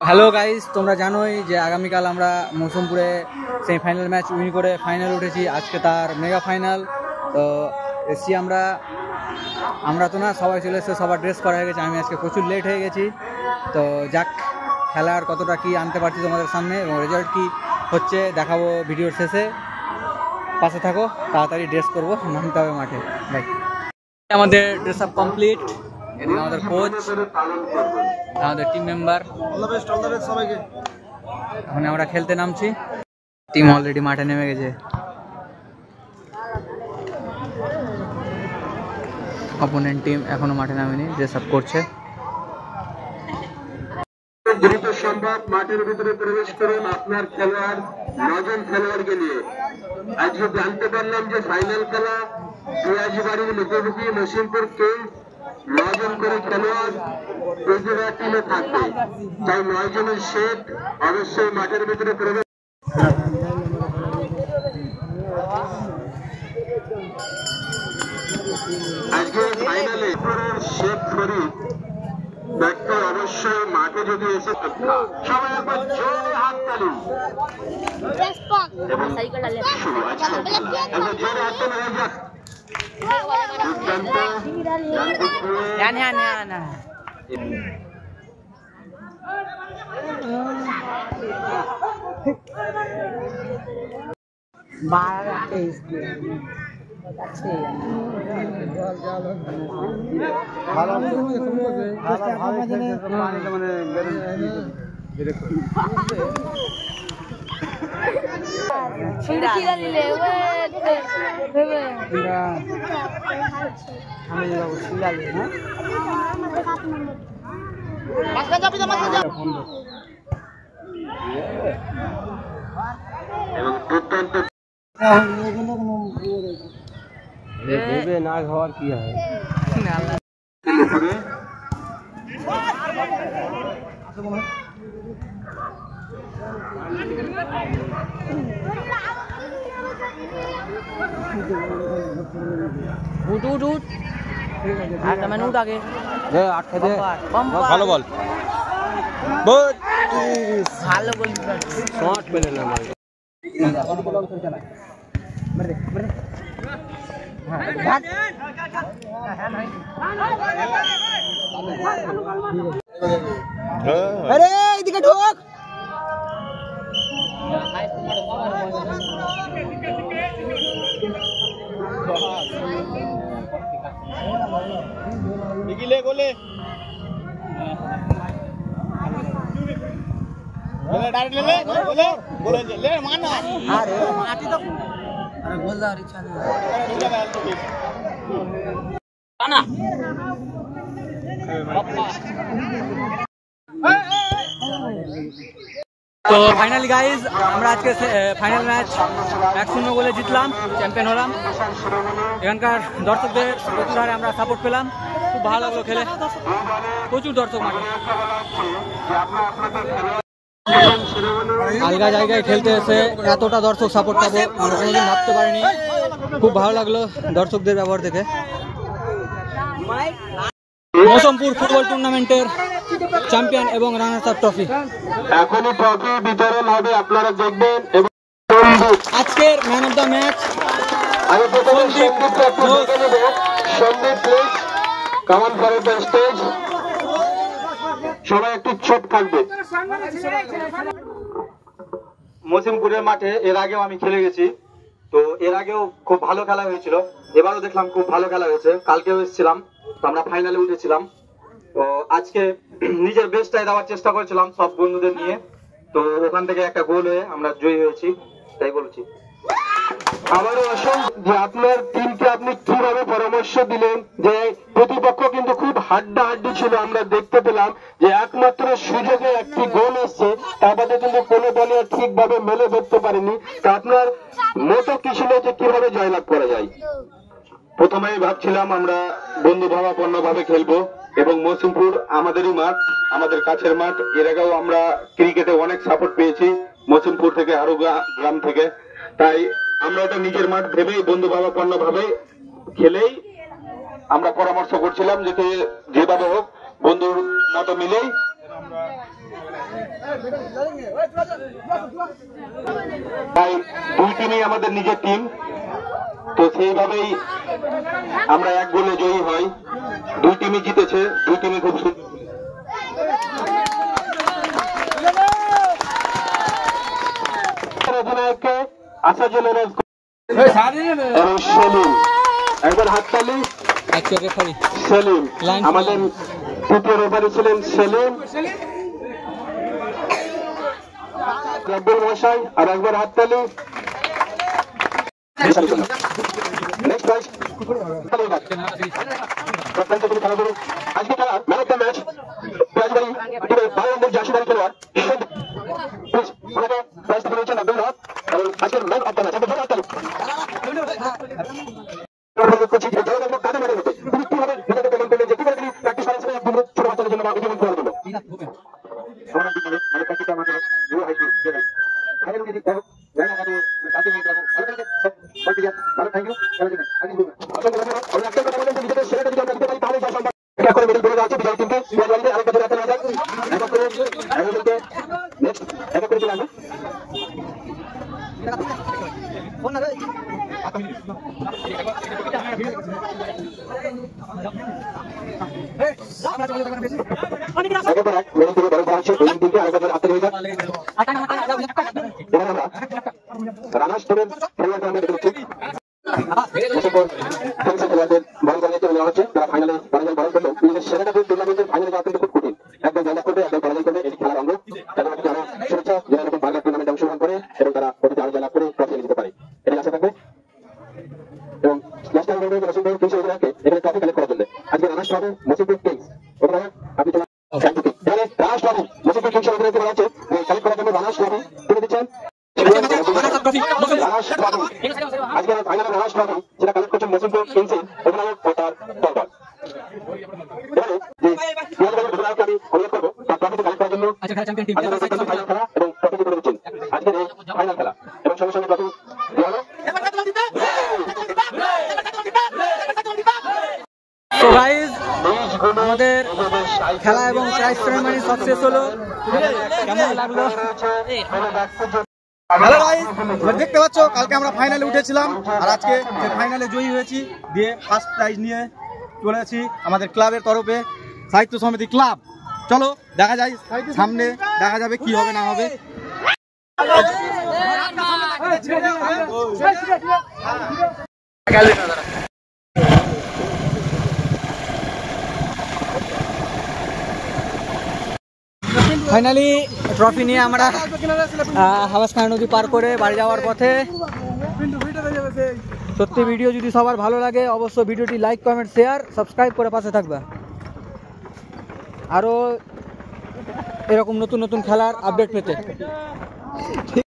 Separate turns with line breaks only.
Hello guys, তোমরা জানোই যে আগামীকাল আমরা মৌসুমপুরে সেমিফাইনাল ম্যাচ উইন করে ফাইনাল উঠেছি। আজকে তার মেগা ফাইনাল। তো এসছি আমরা তো না, সবাই চলে এসছে, সবার ড্রেস করা হয়ে গেছে। আমি আজকে প্রচুর লেট হয়ে গেছি। তো যাক, খেলার কতটা কি আনতে পারছি তোমাদের সামনে এবং রেজাল্ট কি হচ্ছে দেখাবো ভিডিওর শেষে। পাশে থাকো, তাড়াতাড়ি ড্রেস করবো, নামতে হবে মাঠে। ভাই, আমাদের ড্রেস আপ কমপ্লিট। এদিকে আমাদের কোচ, আমাদের টিম মেম্বার, সবাইকে। এখন আমরা খেলতে নামছি। টিম অলরেডি মাঠে নেমে গেছে। অপোনেন্ট টিম এখনো মাঠে নামেনি, ড্রেস আপ করছে।
দ্রুত সম্ভব মাঠের ভিতরে প্রবেশ করুন আপনার খেলোয়াড়, 9 জন খেলোয়াড়কে নিয়ে। আজকে জানতে পারলাম যে ফাইনাল খেলা পিয়াজিবাড়ির মুখোমুখি মসিমপুর কিংস, 9 জন করে খেলোয়াড় প্রতিটা টিমে থাকবে। তাই 9 জনের সেট অবশ্যই মাঠের ভিতরে প্রবেশ। আজকে ফাইনালে শেখ ফরিদ ব্যক্তি অবশ্যই মাঠে যদি এসে সবাই একবার জোরে হাত তালি জোরে হাত তালি হয়ে যাক। না ঘর কি হয় ভালো বল, ভালো বল, শর্ট পেলে না।
আরে এদিকে ঢোক।
নিখিলে গোলে ডাইরেক্ট লে গোলে গোলে লে মানা।
আরে মাটি তো আরে গোল দাও ইচ্ছা নেই না। তো ফাইনালি গাইজ, আমরা আজকে ফাইনাল ম্যাচ 1-0 গোলে জিতলাম, চ্যাম্পিয়ন হলাম। এখানকার দর্শকদের প্রচুর হারে আমরা সাপোর্ট পেলাম, খুব ভালো লাগলো খেলে, প্রচুর দর্শক মাঠে। আলগা জায়গায় খেলতে এসে এতটা দর্শক সাপোর্ট পাবো আমরা কোনোদিন ভাবতে পারিনি। খুব ভালো লাগলো দর্শকদের ব্যবহার দেখে। মৌসুমপুর ফুটবল টুর্নামেন্টের চ্যাম্পিয়ন এবং রানার্স আপ ট্রফি
এখনই ট্রফি বিতরণ হবে, আপনারা দেখবেন। এবং
আজকের ম্যান অফ দ্য ম্যাচ
আমি প্রথমে সন্দীপ প্লিজ কামান ফর দ্য স্টেজ। সবাই একটু চুপ থাকবে। মৌসুমপুরের মাঠে এর আগেও আমি খেলে গেছি, তো এর আগেও খুব ভালো খেলা হয়েছিল, এবারও দেখলাম খুব ভালো খেলা হয়েছে। কালকেও এসেছিলাম, তো আমরা ফাইনালে উঠেছিলাম। তো আজকে নিজের বেস্টটাই দেওয়ার চেষ্টা করেছিলাম সব বন্ধুদের নিয়ে, তো ওখান থেকে একটা গোল হয়ে আমরা জয়ী হয়েছি, তাই বলছি। আবারও আসুন যে আপনার টিমকে আপনি কিভাবে পরামর্শ দিলেন, যে প্রতিপক্ষ কিন্তু খুব হাড্ডাহাড্ডি ছিল। আমরা দেখতে পেলাম যে একমাত্র সুযোগে একটি গোল এসছে, তা বাদে কিন্তু কোনো দলে ঠিকভাবে মেলে ধরতে পারেনি। তা আপনার মতো কি ছিল যে কিভাবে জয়লাভ করা যায়? প্রথমেই ভাবছিলাম আমরা বন্ধু ভাবাপন্ন ভাবে খেলবো এবং মৌসুমপুর আমাদেরই মাঠ, আমাদের কাছের মাঠ। এর আগেও আমরা ক্রিকেটে অনেক সাপোর্ট পেয়েছি মৌসুমপুর থেকে, আরো গ্রাম থেকে। তাই আমরা এটা নিজের মাঠ ভেবেই বন্ধু ভাবাপন্ন ভাবে খেলেই আমরা পরামর্শ করছিলাম যে যেভাবে হোক বন্ধুর মতো মিলেই তাই দুই টিমই আমাদের নিজের টিম, তো সেইভাবেই আমরা 1 গোলে জয়ী হই। দুই টিমই জিতেছে, দুই টিমই খুব অধিনায়ককে আসাদুল এবং সেলিম, একবার হাততালি। সেলিম আমাদের তৃতীয় রেফারি ছিলেন সেলিম, আব্দুল মশাই, আর একবার হাততালি। নেক্সট প্রাইজ আজকে খেলার ম্যান অফ দ্য ম্যাচ রাজবাড়ি 12 নম্বর জার্সিধারী খেলোয়াড় ওনাকে প্রাইজ থেকে রয়েছেন আব্দুল হক, এবং আজকের ম্যান অফ দ্য ম্যাচ একবার হাততালি। আজকের ফাইনালে রানার্স ট্রফি যেটা কালেক্ট করছেন মসিমপুর কিংসের অধিনায়ক ও তার দলবল। এবারে যে অধিনায়ককে আমি অনুরোধ করবো তার ট্রফিটি কালেক্ট করার জন্য ফাইনাল খেলা এবং ট্রফিটি করে দিচ্ছেন আজকের এই ফাইনাল খেলা, এবং সঙ্গে সঙ্গে ট্রফি দেওয়া হলো।
তো গাইস, আমাদের খেলা এবং প্রাইজ সেরেমনি সাকসেস হলো। কেমন লাগলো? হ্যালো গাইস, দেখতে পাচ্ছ কালকে আমরা ফাইনালে উঠেছিলাম, আর আজকে ফাইনালে জয়ী হয়েছি, দিয়ে ফার্স্ট প্রাইজ নিয়ে চলে আসি আমাদের ক্লাবের তরফে, সাহিত্য সমিতি ক্লাব। চলো দেখা যায় সামনে, দেখা যাবে কি হবে না হবে। ফাইনালি ট্রফি নিয়ে আমরা হাওয়াসখানা নদী পার করে বাড়ি যাওয়ার পথে। সত্যি ভিডিও যদি সবার ভালো লাগে অবশ্যই ভিডিওটি লাইক, কমেন্ট, শেয়ার, সাবস্ক্রাইব করে পাশে থাকবে। আরও এরকম নতুন নতুন খেলার আপডেট পেতে।